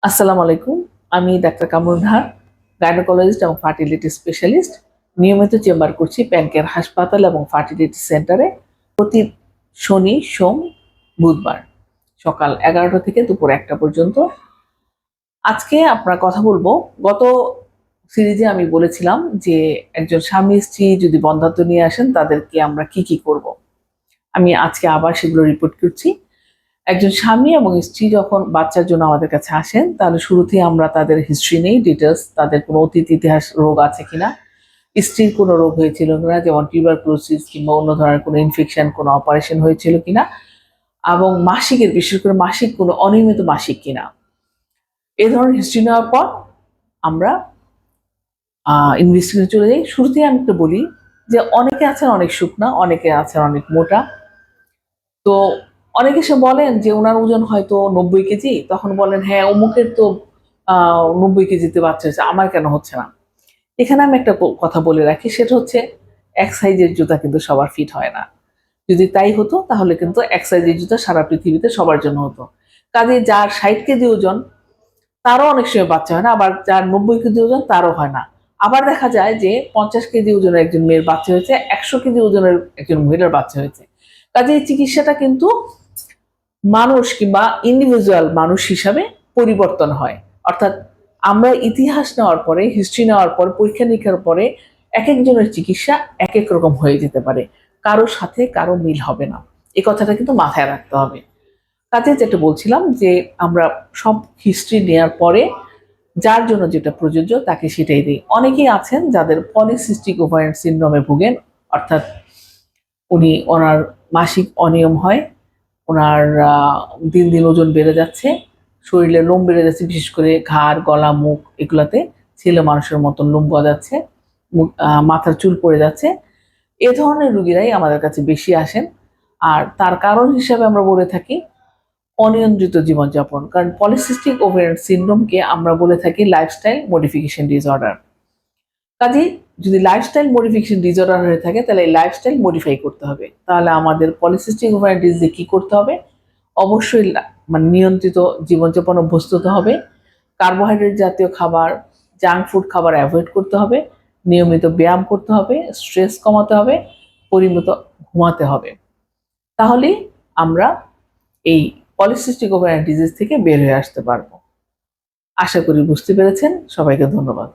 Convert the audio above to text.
আসসালামু আলাইকুম। আমি ডাক্তার কামরুন নাহার, গাইনোকোলজিস্ট এবং ফার্টিলিটি স্পেশালিস্ট। নিয়মিত চেম্বার করছি প্যানকেয়ার হাসপাতাল এবং ফার্টিলিটি সেন্টারে প্রতি শনি, সোম, বুধবার সকাল 11টা থেকে দুপুর 1টা পর্যন্ত। আজকে আপনার কথা বলবো, গত সিরিজে আমি বলেছিলাম যে একজন স্বামী স্ত্রী যদি বন্ধ্যাত্ব নিয়ে আসেন তাদেরকে আমরা কি কি করব। আমি আজকে আবার সেগুলো রিপোর্ট করছি। একজন স্বামী এবং স্ত্রী যখন বাচ্চার জন্য আমাদের কাছে আসেন তাহলে শুরুতেই আমরা তাদের হিস্ট্রি নেই, ডিটেলস, তাদের কোনো অতীত ইতিহাস রোগ আছে কিনা, স্ত্রীর কোনো রোগ হয়েছিল কিনা, যেমন টিউবারকুলোসিস কিংবা অন্য ধরনের কোনো ইনফেকশন, কোনো অপারেশন হয়েছিল কিনা, এবং মাসিকের, বিশেষ করে মাসিক কোনো অনিয়মিত মাসিক কিনা, এই ধরনের হিস্ট্রি নেওয়ার পর আমরা ইনভেস্টিগেশনে চলে যাই। শুরুতেই আমি একটু বলি যে অনেকে আছেন অনেক শুকনা, অনেকে আছেন অনেক মোটা। তো অনেকে এসে বলেন যে ওনার ওজন হয়তো 90 কেজি, তখন বলেন হ্যাঁ অমুকের তো 90 কেজিতে বাচ্চা হয়েছে, আমার কেন হচ্ছে না। এখানে আমি একটা কথা বলে রাখি, সেটা হচ্ছে এক সাইজের জুতা কিন্তু সবার ফিট হয় না। যদি তাই হতো তাহলে কিন্তু এক সাইজের জুতা সারা পৃথিবীতে সবার জন্য হতো। কাজে যার 60 কেজি ওজন তারও অনেক সময় বাচ্চা হয় না, আবার যার 90 কেজি ওজন তারও হয় না। আবার দেখা যায় যে 50 কেজি ওজনের একজন মেয়ের বাচ্চা হয়েছে, 100 কেজি ওজনের একজন মহিলার বাচ্চা হয়েছে। কাজে এই চিকিৎসাটা কিন্তু মানুষ কিংবা ইন্ডিভিজুয়াল মানুষ হিসাবে পরিবর্তন হয়। অর্থাৎ আমরা ইতিহাস নেওয়ার পরে, হিস্ট্রি নেওয়ার পর, পরীক্ষা নিরীক্ষার পরে এক একজনের চিকিৎসা এক এক রকম হয়ে যেতে পারে, কারোর সাথে কারো মিল হবে না। এই কথাটা কিন্তু মাথায় রাখতে হবে। কাজে যেটা বলছিলাম যে আমরা সব হিস্ট্রি নেওয়ার পরে যার জন্য যেটা প্রযোজ্য তাকে সেটাই দিই। অনেকেই আছেন যাদের পলিসিস্টিক ওভারিয়ান সিনড্রোমে ভুগেন, অর্থাৎ ওনার মাসিক অনিয়ম হয়, ওনার দিন দিন ওজন বেড়ে যাচ্ছে, শরীরে লোম বেড়ে যাচ্ছে, বিশেষ করে ঘাড়, গলা, মুখ এগুলাতে ছেলে মানুষের মতন লোম গজাচ্ছে, মাথার চুল পড়ে যাচ্ছে। এ ধরনের রুগীরাই আমাদের কাছে বেশি আসেন। আর তার কারণ হিসাবে আমরা বলে থাকি অনিয়ন্ত্রিত জীবনযাপন, কারণ পলিসিস্টিক ওভারিয়ান সিনড্রোমকে আমরা বলে থাকি লাইফস্টাইল মডিফিকেশন ডিসঅর্ডার। কাজেই যদি লাইফস্টাইল মডিফিকেশন ডিসঅর্ডার হয়ে থাকে তাহলে এই লাইফস্টাইল মডিফাই করতে হবে। তাহলে আমাদের পলিসিস্টিক ওভারিয়ান ডিজিজে কি করতে হবে? অবশ্যই মানে নিয়ন্ত্রিত জীবনযাপন অভ্যস্ত হতে হবে। কার্বোহাইড্রেট জাতীয় খাবার, জাঙ্ক ফুড খাবার অ্যাভয়েড করতে হবে, নিয়মিত ব্যায়াম করতে হবে, স্ট্রেস কমাতে হবে, পরিমিত ঘুমাতে হবে। তাহলেই আমরা এই পলিসিস্টিক ওভারিয়ান ডিজিজ থেকে বের হয়ে আসতে পারবো। আশা করি বুঝতে পেরেছেন। সবাইকে ধন্যবাদ।